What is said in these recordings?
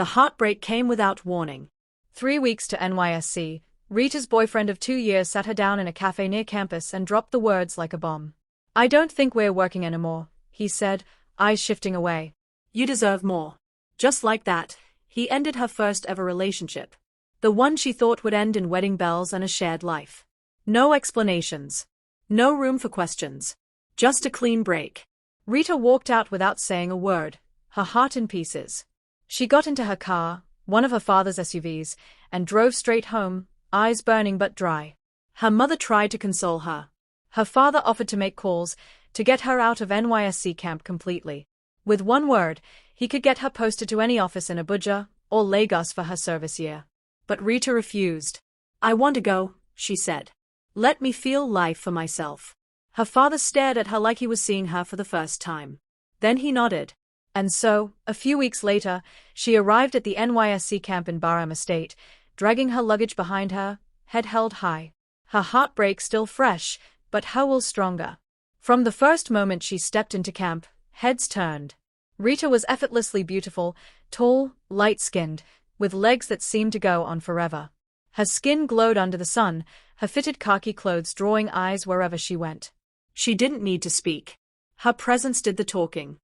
The heartbreak came without warning. 3 weeks to Nysc, Rita's boyfriend of 2 years sat her down in a cafe near campus and dropped the words like a bomb. "I don't think we're working anymore," he said, eyes shifting away. "You deserve more." Just like that, he ended her first ever relationship. The one she thought would end in wedding bells and a shared life. No explanations. No room for questions. Just a clean break. Rita walked out without saying a word, her heart in pieces. She got into her car, one of her father's SUVs, and drove straight home, eyes burning but dry. Her mother tried to console her. Her father offered to make calls to get her out of Nysc camp completely. With one word, he could get her posted to any office in Abuja or Lagos for her service year. But Rita refused. "I want to go," she said. "Let me feel life for myself." Her father stared at her like he was seeing her for the first time. Then he nodded. And so, a few weeks later, she arrived at the Nysc camp in Barham Estate, dragging her luggage behind her, head held high. Her heartbreak still fresh, but her will stronger. From the first moment she stepped into camp, heads turned. Rita was effortlessly beautiful, tall, light-skinned, with legs that seemed to go on forever. Her skin glowed under the sun, her fitted khaki clothes drawing eyes wherever she went. She didn't need to speak. Her presence did the talking.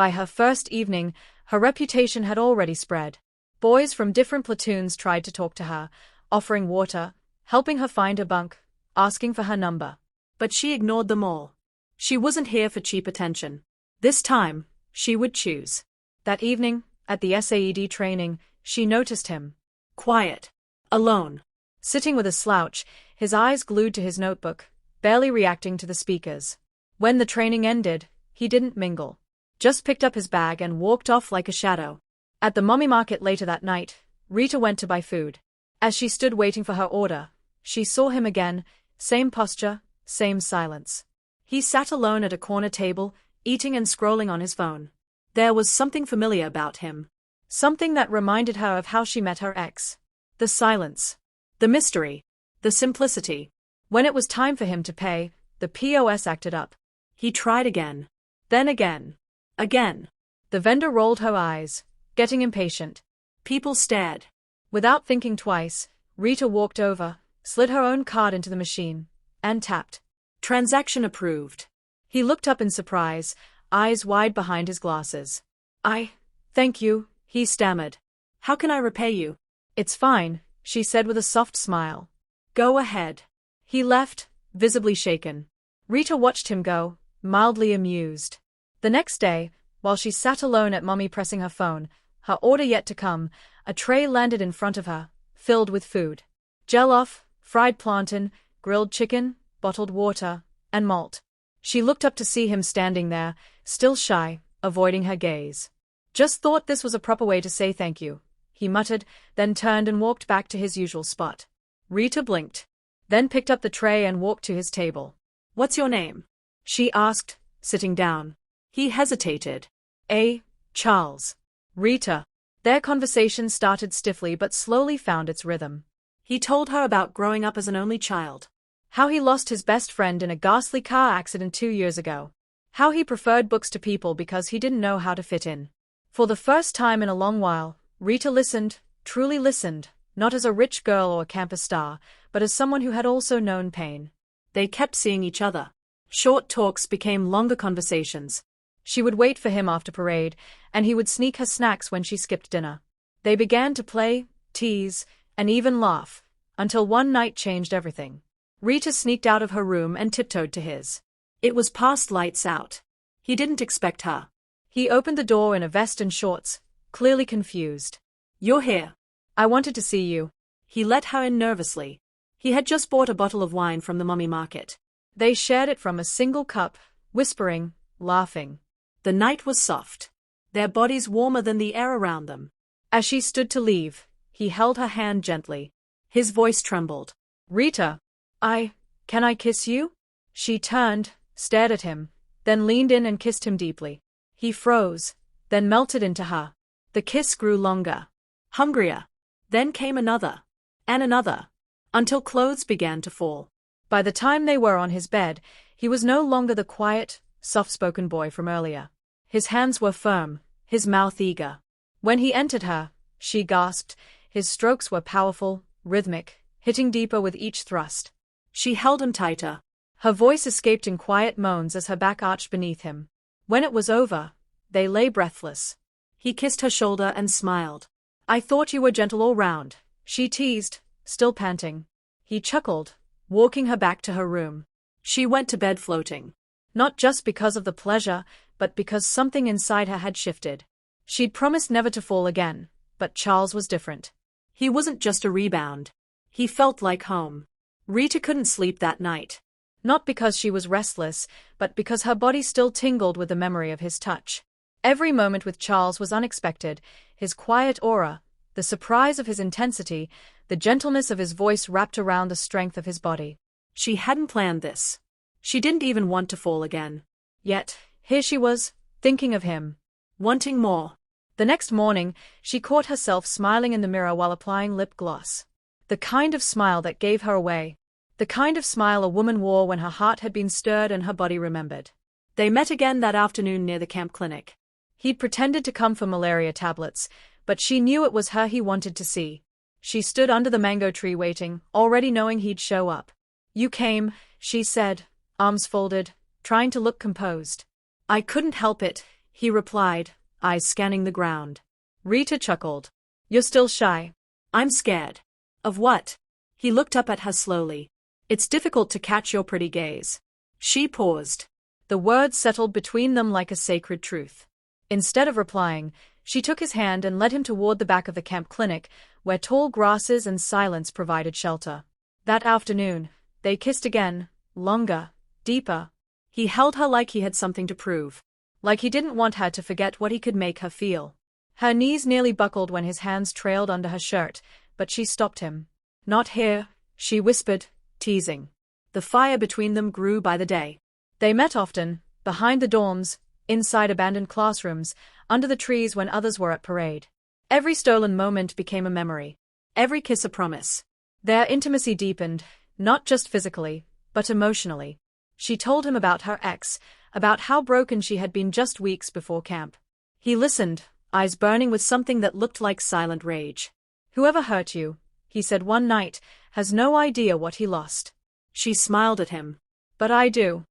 By her first evening, her reputation had already spread. Boys from different platoons tried to talk to her, offering water, helping her find a bunk, asking for her number. But she ignored them all. She wasn't here for cheap attention. This time, she would choose. That evening, at the SAED training, she noticed him. Quiet. Alone. Sitting with a slouch, his eyes glued to his notebook, barely reacting to the speakers. When the training ended, he didn't mingle. Just picked up his bag and walked off like a shadow. At the Mami market later that night, Rita went to buy food. As she stood waiting for her order, she saw him again, same posture, same silence. He sat alone at a corner table, eating and scrolling on his phone. There was something familiar about him. Something that reminded her of how she met her ex. The silence. The mystery. The simplicity. When it was time for him to pay, the POS acted up. He tried again. Then again. Again. The vendor rolled her eyes, getting impatient. People stared. Without thinking twice, Rita walked over, slid her own card into the machine, and tapped. Transaction approved. He looked up in surprise, eyes wide behind his glasses. Thank you, he stammered. "How can I repay you?" "It's fine," she said with a soft smile. "Go ahead." He left, visibly shaken. Rita watched him go, mildly amused. The next day, while she sat alone at Mami pressing her phone, her order yet to come, a tray landed in front of her, filled with food. Jollof, fried plantain, grilled chicken, bottled water, and malt. She looked up to see him standing there, still shy, avoiding her gaze. "Just thought this was a proper way to say thank you," he muttered, then turned and walked back to his usual spot. Rita blinked, then picked up the tray and walked to his table. "What's your name?" she asked, sitting down. He hesitated. Charles." "Rita." Their conversation started stiffly but slowly found its rhythm. He told her about growing up as an only child. How he lost his best friend in a ghastly car accident 2 years ago. How he preferred books to people because he didn't know how to fit in. For the first time in a long while, Rita listened, truly listened, not as a rich girl or a campus star, but as someone who had also known pain. They kept seeing each other. Short talks became longer conversations. She would wait for him after parade, and he would sneak her snacks when she skipped dinner. They began to play, tease, and even laugh, until one night changed everything. Rita sneaked out of her room and tiptoed to his. It was past lights out. He didn't expect her. He opened the door in a vest and shorts, clearly confused. "You're here. I wanted to see you." He let her in nervously. He had just bought a bottle of wine from the Mami market. They shared it from a single cup, whispering, laughing. The night was soft. Their bodies warmer than the air around them. As she stood to leave, he held her hand gently. His voice trembled. "Rita, can I kiss you?" She turned, stared at him, then leaned in and kissed him deeply. He froze, then melted into her. The kiss grew longer, hungrier. Then came another, and another, until clothes began to fall. By the time they were on his bed, he was no longer the quiet, soft-spoken boy from earlier. His hands were firm, his mouth eager. When he entered her, she gasped. His strokes were powerful, rhythmic, hitting deeper with each thrust. She held him tighter. Her voice escaped in quiet moans as her back arched beneath him. When it was over, they lay breathless. He kissed her shoulder and smiled. "I thought you were gentle all round," she teased, still panting. He chuckled, walking her back to her room. She went to bed floating. Not just because of the pleasure, but because something inside her had shifted. She'd promised never to fall again, but Charles was different. He wasn't just a rebound. He felt like home. Rita couldn't sleep that night. Not because she was restless, but because her body still tingled with the memory of his touch. Every moment with Charles was unexpected, his quiet aura, the surprise of his intensity, the gentleness of his voice wrapped around the strength of his body. She hadn't planned this. She didn't even want to fall again. Yet, here she was, thinking of him. Wanting more. The next morning, she caught herself smiling in the mirror while applying lip gloss. The kind of smile that gave her away. The kind of smile a woman wore when her heart had been stirred and her body remembered. They met again that afternoon near the camp clinic. He'd pretended to come for malaria tablets, but she knew it was her he wanted to see. She stood under the mango tree waiting, already knowing he'd show up. "You came," she said, arms folded, trying to look composed. "I couldn't help it," he replied, eyes scanning the ground. Rita chuckled. "You're still shy." "I'm scared." "Of what?" He looked up at her slowly. "It's difficult to catch your pretty gaze." She paused. The words settled between them like a sacred truth. Instead of replying, she took his hand and led him toward the back of the camp clinic, where tall grasses and silence provided shelter. That afternoon, they kissed again, longer, deeper. He held her like he had something to prove. Like he didn't want her to forget what he could make her feel. Her knees nearly buckled when his hands trailed under her shirt, but she stopped him. "Not here," she whispered, teasing. The fire between them grew by the day. They met often, behind the dorms, inside abandoned classrooms, under the trees when others were at parade. Every stolen moment became a memory. Every kiss a promise. Their intimacy deepened, not just physically, but emotionally. She told him about her ex, about how broken she had been just weeks before camp. He listened, eyes burning with something that looked like silent rage. "Whoever hurt you," he said one night, "has no idea what he lost." She smiled at him. "But I do."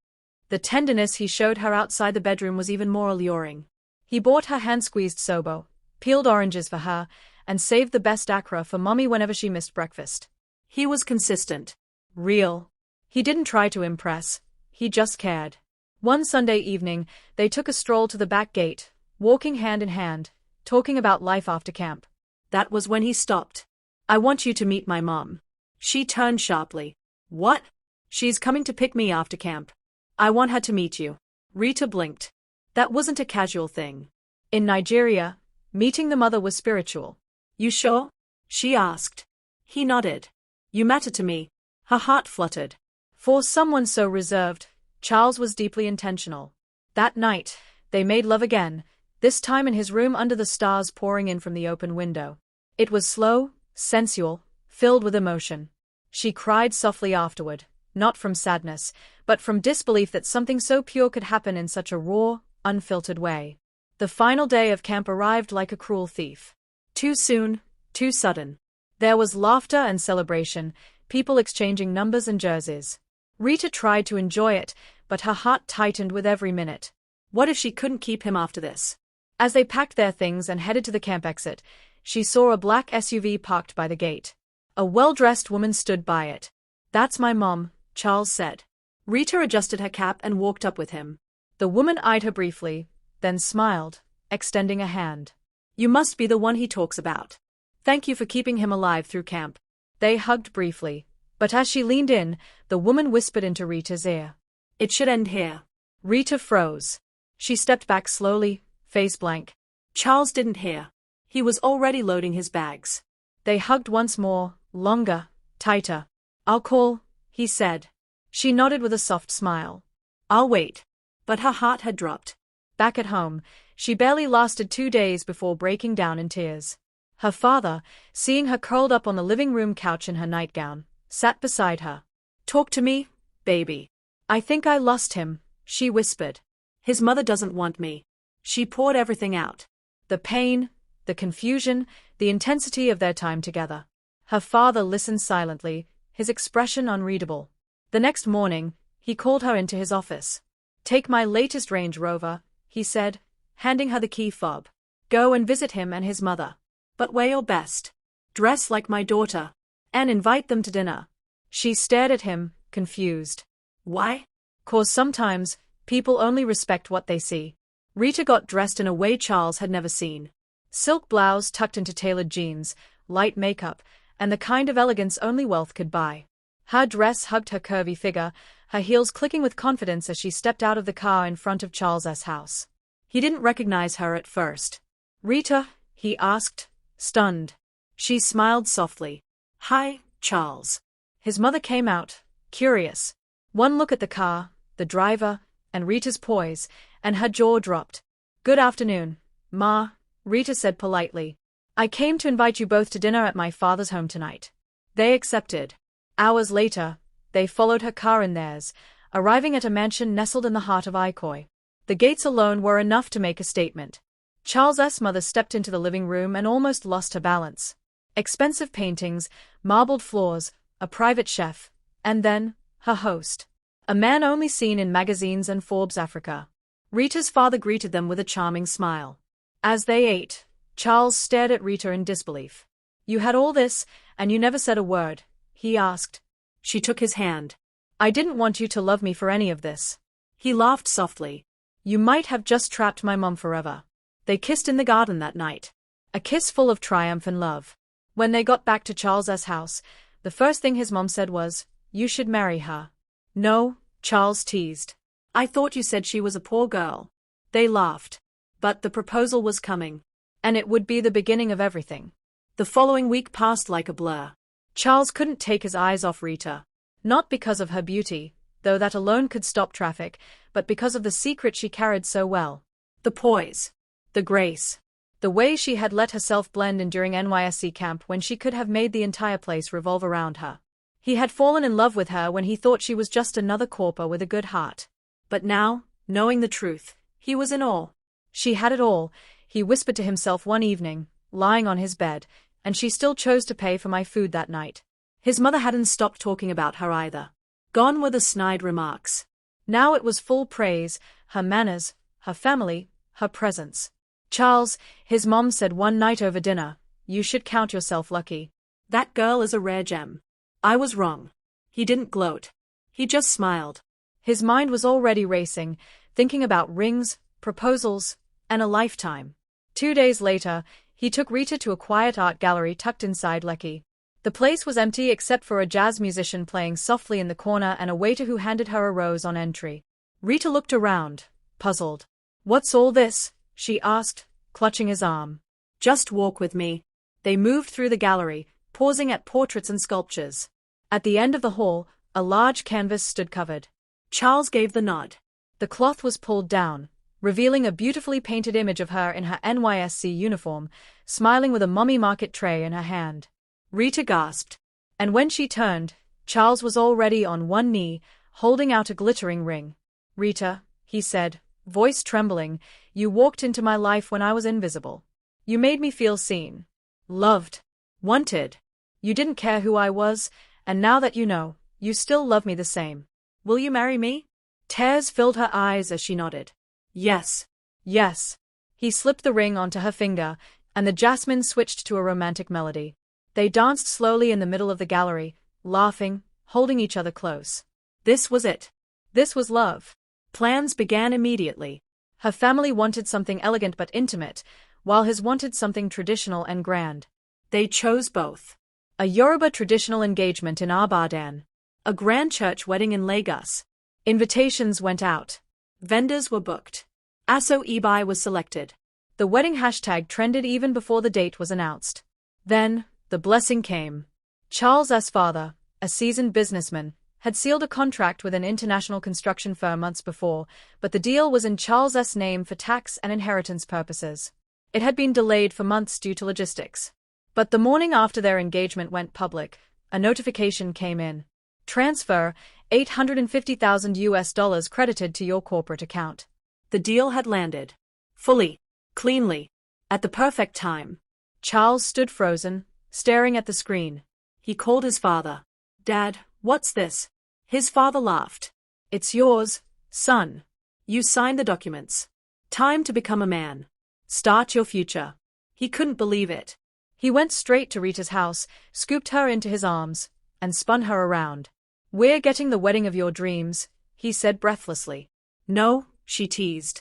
The tenderness he showed her outside the bedroom was even more alluring. He bought her hand-squeezed sobo, peeled oranges for her, and saved the best akra for Mami whenever she missed breakfast. He was consistent. Real. He didn't try to impress. He just cared. One Sunday evening, they took a stroll to the back gate, walking hand in hand, talking about life after camp. That was when he stopped. "I want you to meet my mom." She turned sharply. "What?" "She's coming to pick me after camp. I want her to meet you." Rita blinked. That wasn't a casual thing. In Nigeria, meeting the mother was spiritual. "You sure?" she asked. He nodded. "You matter to me." Her heart fluttered. For someone so reserved, Charles was deeply intentional. That night, they made love again, this time in his room under the stars pouring in from the open window. It was slow, sensual, filled with emotion. She cried softly afterward, not from sadness, but from disbelief that something so pure could happen in such a raw, unfiltered way. The final day of camp arrived like a cruel thief. Too soon, too sudden. There was laughter and celebration, people exchanging numbers and jerseys. Rita tried to enjoy it, but her heart tightened with every minute. What if she couldn't keep him after this? As they packed their things and headed to the camp exit, she saw a black SUV parked by the gate. A well-dressed woman stood by it. "That's my mom," Charles said. Rita adjusted her cap and walked up with him. The woman eyed her briefly, then smiled, extending a hand. "You must be the one he talks about. Thank you for keeping him alive through camp." They hugged briefly, but as she leaned in, the woman whispered into Rita's ear. "It should end here." Rita froze. She stepped back slowly, face blank. Charles didn't hear. He was already loading his bags. They hugged once more, longer, tighter. "I'll call," he said. She nodded with a soft smile. "I'll wait." But her heart had dropped. Back at home, she barely lasted 2 days before breaking down in tears. Her father, seeing her curled up on the living room couch in her nightgown, sat beside her. "Talk to me, baby." "I think I lost him," she whispered. "His mother doesn't want me." She poured everything out. The pain, the confusion, the intensity of their time together. Her father listened silently, his expression unreadable. The next morning, he called her into his office. "Take my latest Range Rover," he said, handing her the key fob. "Go and visit him and his mother. But wear your best. Dress like my daughter. And invite them to dinner." She stared at him, confused. "Why?" "'Cause sometimes, people only respect what they see." Rita got dressed in a way Charles had never seen. Silk blouse tucked into tailored jeans, light makeup, and the kind of elegance only wealth could buy. Her dress hugged her curvy figure, her heels clicking with confidence as she stepped out of the car in front of Charles's house. He didn't recognize her at first. "Rita?" he asked, stunned. She smiled softly. "Hi, Charles." His mother came out, curious. One look at the car, the driver, and Rita's poise, and her jaw dropped. "Good afternoon, Ma," Rita said politely. "I came to invite you both to dinner at my father's home tonight." They accepted. Hours later, they followed her car in theirs, arriving at a mansion nestled in the heart of Icoy. The gates alone were enough to make a statement. Charles's mother stepped into the living room and almost lost her balance. Expensive paintings, marbled floors, a private chef, and then, her host. A man only seen in magazines and Forbes Africa. Rita's father greeted them with a charming smile. As they ate, Charles stared at Rita in disbelief. "You had all this, and you never said a word?" he asked. She took his hand. "I didn't want you to love me for any of this." He laughed softly. "You might have just trapped my mom forever." They kissed in the garden that night. A kiss full of triumph and love. When they got back to Charles's house, the first thing his mom said was, "You should marry her." "No," Charles teased. "I thought you said she was a poor girl." They laughed. But the proposal was coming. And it would be the beginning of everything. The following week passed like a blur. Charles couldn't take his eyes off Rita. Not because of her beauty, though that alone could stop traffic, but because of the secret she carried so well. The poise. The grace. The way she had let herself blend in during Nysc camp when she could have made the entire place revolve around her. He had fallen in love with her when he thought she was just another Corper with a good heart. But now, knowing the truth, he was in awe. She had it all, he whispered to himself one evening, lying on his bed, and she still chose to pay for my food that night. His mother hadn't stopped talking about her either. Gone were the snide remarks. Now it was full praise, her manners, her family, her presence. "Charles," his mom said one night over dinner, "you should count yourself lucky. That girl is a rare gem." I was wrong. He didn't gloat. He just smiled. His mind was already racing, thinking about rings, proposals, and a lifetime. 2 days later, he took Rita to a quiet art gallery tucked inside Lekki. The place was empty except for a jazz musician playing softly in the corner and a waiter who handed her a rose on entry. Rita looked around, puzzled. "What's all this?" she asked, clutching his arm. "Just walk with me." They moved through the gallery, pausing at portraits and sculptures. At the end of the hall, a large canvas stood covered. Charles gave the nod. The cloth was pulled down, revealing a beautifully painted image of her in her Nysc uniform, smiling with a Mami market tray in her hand. Rita gasped. And when she turned, Charles was already on one knee, holding out a glittering ring. "Rita," he said, voice trembling, "you walked into my life when I was invisible. You made me feel seen, loved, wanted. You didn't care who I was, and now that you know, you still love me the same. Will you marry me?" Tears filled her eyes as she nodded. "Yes." "Yes." He slipped the ring onto her finger, and the jasmine switched to a romantic melody. They danced slowly in the middle of the gallery, laughing, holding each other close. This was it. This was love. Plans began immediately. Her family wanted something elegant but intimate, while his wanted something traditional and grand. They chose both. A Yoruba traditional engagement in Abadan. A grand church wedding in Lagos. Invitations went out. Vendors were booked. SAED was selected. The wedding hashtag trended even before the date was announced. Then, the blessing came. Charles's father, a seasoned businessman, had sealed a contract with an international construction firm months before, but the deal was in Charles's name for tax and inheritance purposes. It had been delayed for months due to logistics. But the morning after their engagement went public, a notification came in. Transfer $850,000 credited to your corporate account. The deal had landed. Fully. Cleanly. At the perfect time. Charles stood frozen, staring at the screen. He called his father. Dad, what's this? His father laughed. It's yours, son. You signed the documents. Time to become a man. Start your future. He couldn't believe it. He went straight to Rita's house, scooped her into his arms, and spun her around. We're getting the wedding of your dreams, he said breathlessly. No, she teased.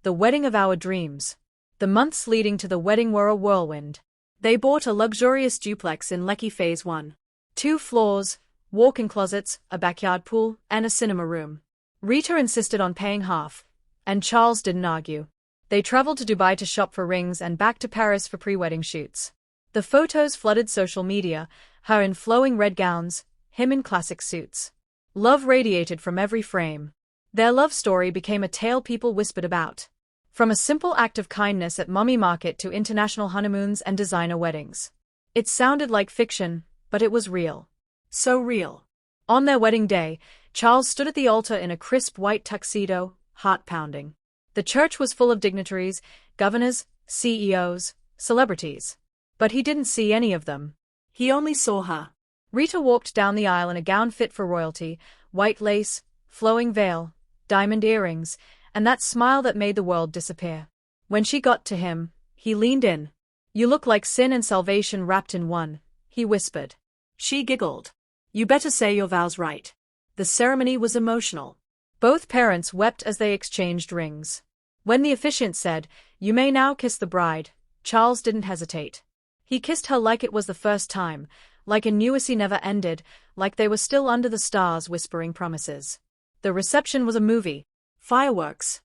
The wedding of our dreams. The months leading to the wedding were a whirlwind. They bought a luxurious duplex in Lekki Phase 1. 2 floors, walk-in closets, a backyard pool, and a cinema room. Rita insisted on paying half, and Charles didn't argue. They traveled to Dubai to shop for rings and back to Paris for pre-wedding shoots. The photos flooded social media, her in flowing red gowns, him in classic suits. Love radiated from every frame. Their love story became a tale people whispered about. From a simple act of kindness at Mummy Market to international honeymoons and designer weddings. It sounded like fiction, but it was real. So real. On their wedding day, Charles stood at the altar in a crisp white tuxedo, heart-pounding. The church was full of dignitaries, governors, CEOs, celebrities. But he didn't see any of them. He only saw her. Rita walked down the aisle in a gown fit for royalty, white lace, flowing veil, diamond earrings, and that smile that made the world disappear. When she got to him, he leaned in. You look like sin and salvation wrapped in one, he whispered. She giggled. You better say your vows right. The ceremony was emotional. Both parents wept as they exchanged rings. When the officiant said, "You may now kiss the bride," Charles didn't hesitate. He kissed her like it was the first time, like a Nysc never ended, like they were still under the stars whispering promises. The reception was a movie. Fireworks.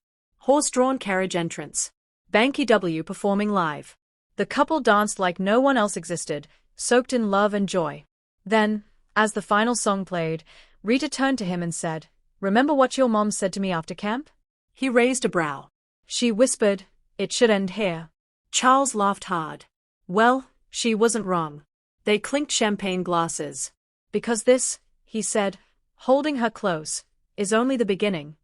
Horse-drawn carriage entrance. Banky W performing live. The couple danced like no one else existed, soaked in love and joy. Then, as the final song played, Rita turned to him and said, "Remember what your mom said to me after camp?" He raised a brow. She whispered, "It should end here." Charles laughed hard. Well, she wasn't wrong. They clinked champagne glasses. Because this, he said, holding her close, is only the beginning.